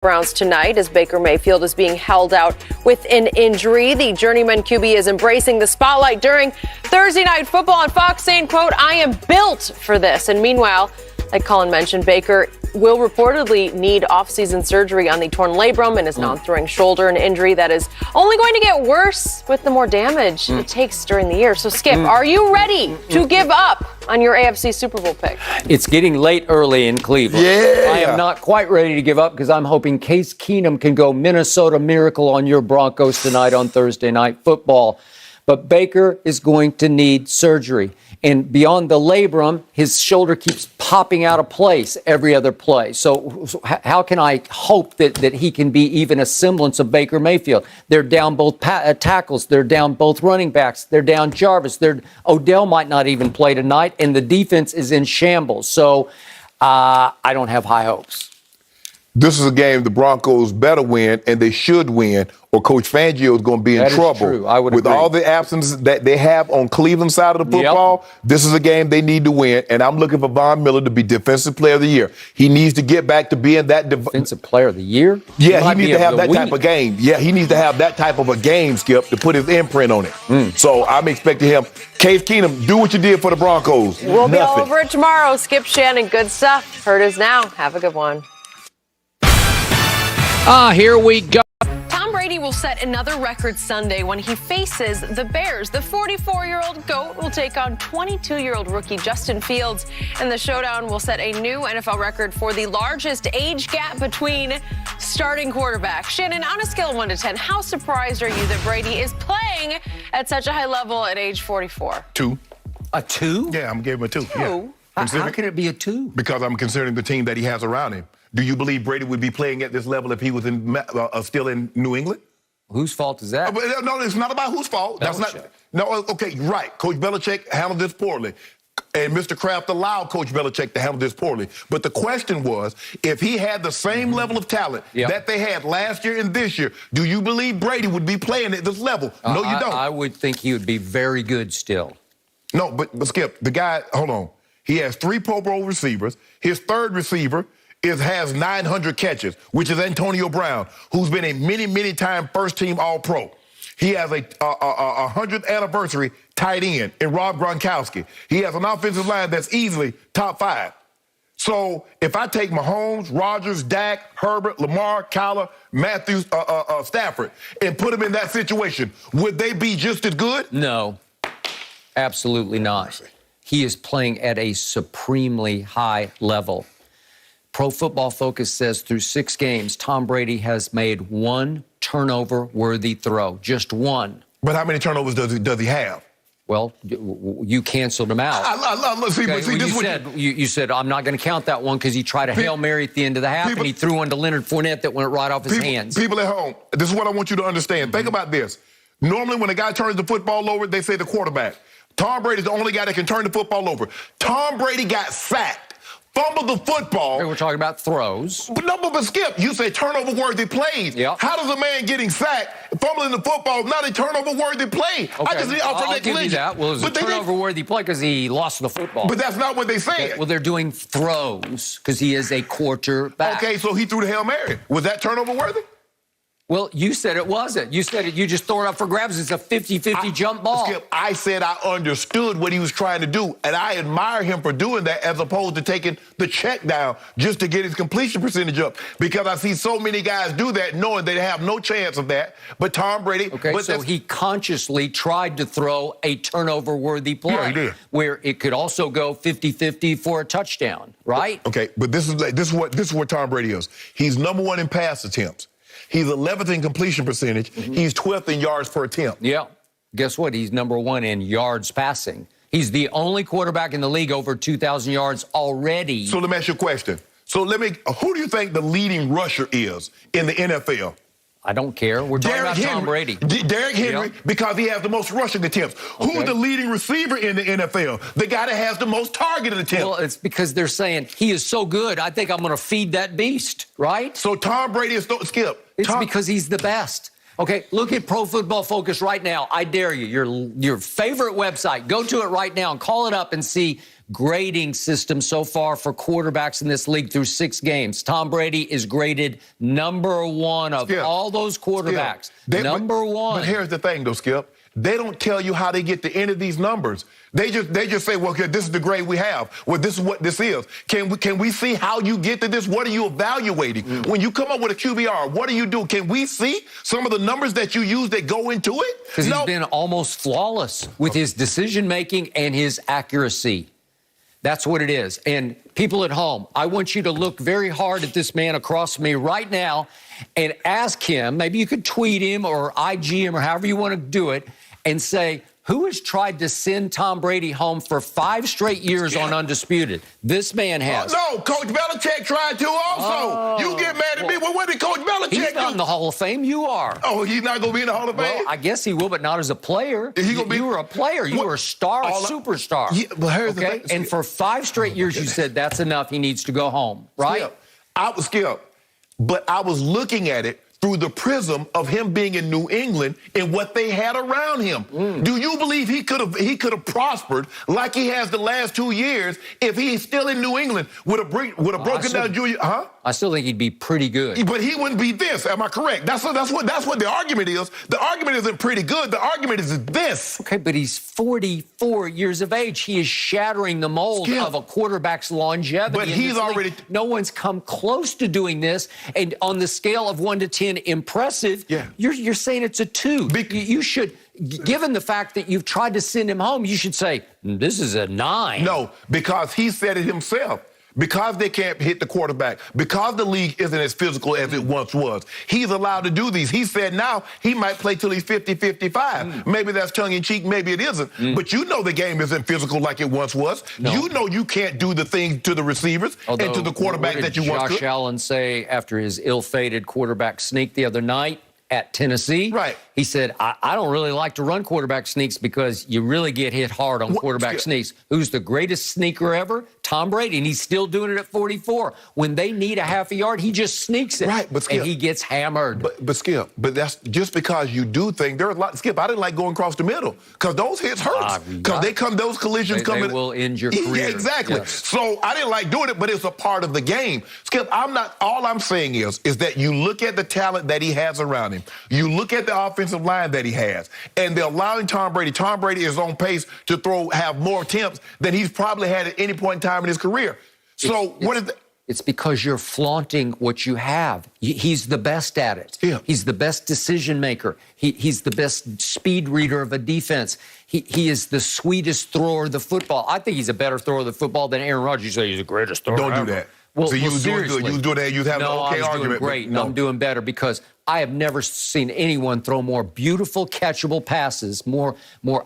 Browns tonight as Baker Mayfield is being held out with an injury. The journeyman QB is embracing the spotlight during Thursday Night Football on Fox, saying, quote, "I am built for this." And meanwhile, like Colin mentioned, Baker will reportedly need offseason surgery on the torn labrum and his non-throwing shoulder, an injury that is only going to get worse with the more damage it takes during the year. So, Skip, are you ready to give up on your AFC Super Bowl pick? It's getting late early in Cleveland. Yeah. I am not quite ready to give up because I'm hoping Case Keenum can go Minnesota Miracle on your Broncos tonight on Thursday Night Football. But Baker is going to need surgery. And beyond the labrum, his shoulder keeps popping out of place every other play. So how can I hope that he can be even a semblance of Baker Mayfield? They're down both tackles. They're down both running backs. They're down Jarvis. Odell might not even play tonight, and the defense is in shambles. So I don't have high hopes. This is a game the Broncos better win, and they should win, or Coach Fangio is going to be in trouble. True. I would With agree. all the absences that they have on Cleveland's side of the football, this is a game they need to win, and I'm looking for Von Miller to be Defensive Player of the Year. He needs to get back to being that Defensive Player of the Year? Yeah, he needs to have that type of game. Yeah, he needs to have that type of a game, Skip, to put his imprint on it. So I'm expecting him. Case Keenum, do what you did for the Broncos. We'll be all over it tomorrow. Skip Shannon, good stuff. Heard us now. Have a good one. Here we go. Tom Brady will set another record Sunday when he faces the Bears. The 44-year-old GOAT will take on 22-year-old rookie Justin Fields, and the showdown will set a new NFL record for the largest age gap between starting quarterbacks. Shannon, on a scale of 1 to 10, how surprised are you that Brady is playing at such a high level at age 44? 2. A 2? Yeah, I'm giving him a 2. Yeah. How can it be a 2? Because I'm considering the team that he has around him. Do you believe Brady would be playing at this level if he was still in New England? Whose fault is that? No, it's not about whose fault. That's not. No, okay, right. Coach Belichick handled this poorly. And Mr. Kraft allowed Coach Belichick to handle this poorly. But the question was, if he had the same level of talent that they had last year and this year, do you believe Brady would be playing at this level? No, you don't. I would think he would be very good still. No, but Skip, the guy, hold on. He has 3 Pro Bowl receivers. His third receiver has 900 catches, which is Antonio Brown, who's been a many time first-team All-Pro. He has a 100th anniversary tight end in Rob Gronkowski. He has an offensive line that's easily top 5. So if I take Mahomes, Rodgers, Dak, Herbert, Lamar, Kyler, Matthews, Stafford, and put them in that situation, would they be just as good? No, absolutely not. He is playing at a supremely high level. Pro Football Focus says through 6 games, Tom Brady has made 1 turnover-worthy throw. Just 1. But how many turnovers does he have? Well, you canceled him out. You said, I'm not going to count that one because he tried a Hail Mary at the end of the half, and he threw one to Leonard Fournette that went right off his hands. People at home, this is what I want you to understand. Think about this. Normally, when a guy turns the football over, they say the quarterback. Tom Brady's the only guy that can turn the football over. Tom Brady got sacked. Fumbled the football. Okay, we're talking about throws. But Skip, you say turnover-worthy plays. Yep. How does a man getting sacked, fumbling the football, not a turnover-worthy play? Okay. I just need I'll give you that. Well, it was a turnover-worthy play because he lost the football. But that's not what they said. Okay, well, they're doing throws because he is a quarterback. Okay, so he threw the Hail Mary. Was that turnover-worthy? Well, you said it wasn't. You said you just throw it up for grabs. It's a 50-50 jump ball. Skip, I said I understood what he was trying to do, and I admire him for doing that as opposed to taking the check down just to get his completion percentage up, because I see so many guys do that knowing they have no chance of that. But Tom Brady... Okay, so he consciously tried to throw a turnover-worthy play. Yeah, he did. Where it could also go 50-50 for a touchdown, right? Okay, but this is what Tom Brady is. He's number 1 in pass attempts. He's 11th in completion percentage. He's 12th in yards per attempt. Yeah. Guess what? He's number 1 in yards passing. He's the only quarterback in the league over 2,000 yards already. So let me ask you a question. Who do you think the leading rusher is in the NFL? I don't care. We're talking about Tom Brady. Derrick Henry, because he has the most rushing attempts. Okay. Who's the leading receiver in the NFL? The guy that has the most targeted attempts. Well, it's because they're saying he is so good, I think I'm going to feed that beast, right? So Tom Brady is Skip. It's because he's the best. Okay, look at Pro Football Focus right now. I dare you. Your favorite website. Go to it right now and call it up and see grading system so far for quarterbacks in this league through 6 games. Tom Brady is graded number 1 of all those quarterbacks. Number 1. But here's the thing, though, Skip. They don't tell you how they get to any of these numbers. They just say, well, okay, this is the grade we have. Well, this is what this is. Can we see how you get to this? What are you evaluating? When you come up with a QBR, what do you do? Can we see some of the numbers that you use that go into it? Because he's been almost flawless with his decision-making and his accuracy. That's what it is. And people at home, I want you to look very hard at this man across from me right now and ask him, maybe you could tweet him or IG him or however you want to do it, and say, who has tried to send Tom Brady home for 5 straight years on Undisputed? This man has. No, Coach Belichick tried to also. You get mad at me. Well, what did Coach Belichick do? He's not in the Hall of Fame. You are. Oh, he's not going to be in the Hall of Fame? Well, I guess he will, but not as a player. You were a player. You were a star, a superstar. Yeah, but here's the thing. And for 5 straight years, you said that's enough. He needs to go home, right? Skip, but I was looking at it through the prism of him being in New England and what they had around him. Do you believe he could have prospered like he has the last 2 years if he's still in New England with a broken down junior? I still think he'd be pretty good. But he wouldn't be this. Am I correct? That's what the argument is. The argument isn't pretty good. The argument is this. Okay, but he's 44 years of age. He is shattering the mold of a quarterback's longevity. But he's already. No one's come close to doing this. And on the scale of 1 to 10, impressive. You're saying it's a 2. You should. Given the fact that you've tried to send him home, you should say, this is a 9. No, because he said it himself. Because they can't hit the quarterback, because the league isn't as physical as it once was, he's allowed to do these. He said now he might play till he's 50, 55. Maybe that's tongue-in-cheek, maybe it isn't. But you know the game isn't physical like it once was. No. You know you can't do the thing to the receivers and to the quarterback that you once could. Josh Allen say after his ill-fated quarterback sneak the other night at Tennessee? Right. He said, I don't really like to run quarterback sneaks because you really get hit hard on quarterback sneaks. Who's the greatest sneaker ever? Tom Brady, and he's still doing it at 44. When they need a half a yard, he just sneaks it. Right, but Skip, and he gets hammered. But Skip, that's just because you do things. There are a lot. Skip, I didn't like going across the middle because those hits hurt. Because those collisions come in. They will end your career. Yeah, exactly. Yes. So I didn't like doing it, but it's a part of the game. Skip, all I'm saying is that you look at the talent that he has around him. You look at the offensive line that he has, and they're allowing Tom Brady. Tom Brady is on pace to have more attempts than he's probably had at any point in time in his career. So what is that? It's because you're flaunting what you have. He's the best at it. Yeah. He's the best decision maker. He's the best speed reader of a defense. He is the sweetest thrower of the football. I think he's a better thrower of the football than Aaron Rodgers. You say he's the greatest thrower Don't ever. do that. Well, so you was doing good. You was doing that. You was having an okay argument. Doing great. No. I'm doing better because I have never seen anyone throw more beautiful, catchable passes more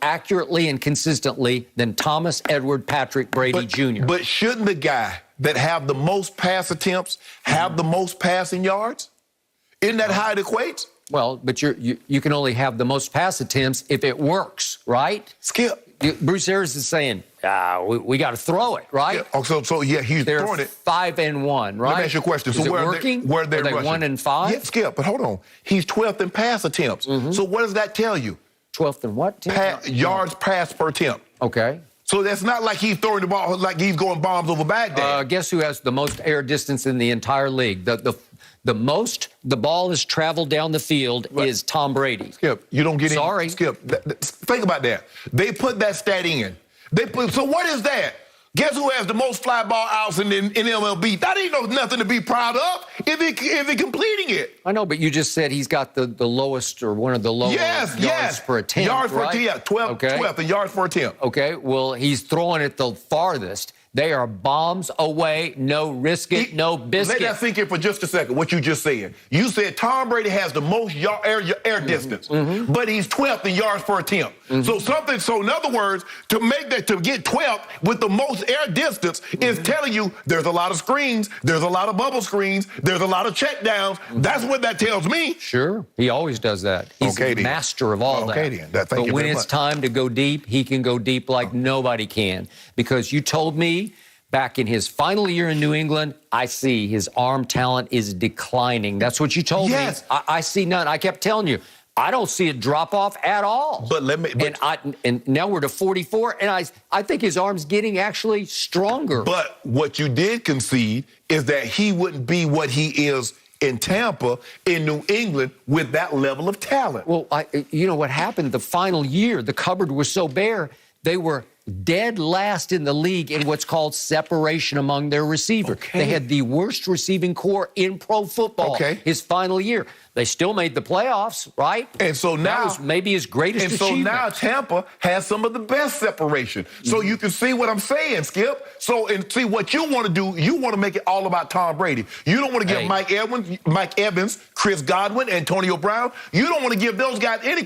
accurately and consistently than Thomas Edward Patrick Brady Jr. But shouldn't the guy that have the most pass attempts have the most passing yards? Isn't that how it equates? Well, but you can only have the most pass attempts if it works, right? Skip. Bruce Arians is saying, we got to throw it, right? Yeah. Oh, so he's throwing it. 5-1, right? Let me ask you a question. Is it working? Where are they rushing? 1-5? Yeah, Skip, but hold on. He's 12th in pass attempts. So what does that tell you? 12th in what? Yards passed per attempt. Okay. So that's not like he's throwing the ball like he's going bombs over Baghdad. Guess who has the most air distance in the entire league? The most the ball has traveled down the field is Tom Brady. Skip, you don't get it. Sorry. Skip, think about that. They put that stat in. So what is that? Guess who has the most fly ball outs in MLB? That ain't nothing to be proud of if he completing it. I know, but you just said he's got the lowest or one of the lowest yards per attempt. Yards per right? attempt, 12th in yards per attempt. Okay, well, he's throwing it the farthest. They are bombs away, no risk it, no biscuit. Let that sink in for just a second, what you just said. You said Tom Brady has the most air distance, but he's 12th in yards per attempt. So in other words, to get 12th with the most air distance is telling you there's a lot of screens, there's a lot of bubble screens, there's a lot of check downs. That's what that tells me. Sure, he always does that. He's the master of all that. Okay, then. But when it's time to go deep, he can go deep like nobody can. Because you told me back in his final year in New England, I see his arm talent is declining. That's what you told me. I see none. I kept telling you, I don't see a drop off at all. But and now we're to 44, and I think his arm's getting actually stronger. But what you did concede is that he wouldn't be what he is in Tampa, in New England, with that level of talent. Well, you know what happened the final year? The cupboard was so bare, they were dead last in the league in what's called separation among their receivers. Okay. They had the worst receiving core in pro football his final year. They still made the playoffs, right? And so now, that was maybe his greatest achievement. And so now Tampa has some of the best separation. So you can see what I'm saying, Skip. So, and see what you want to do, you want to make it all about Tom Brady. You don't want to give Mike Evans, Chris Godwin, Antonio Brown, you don't want to give those guys any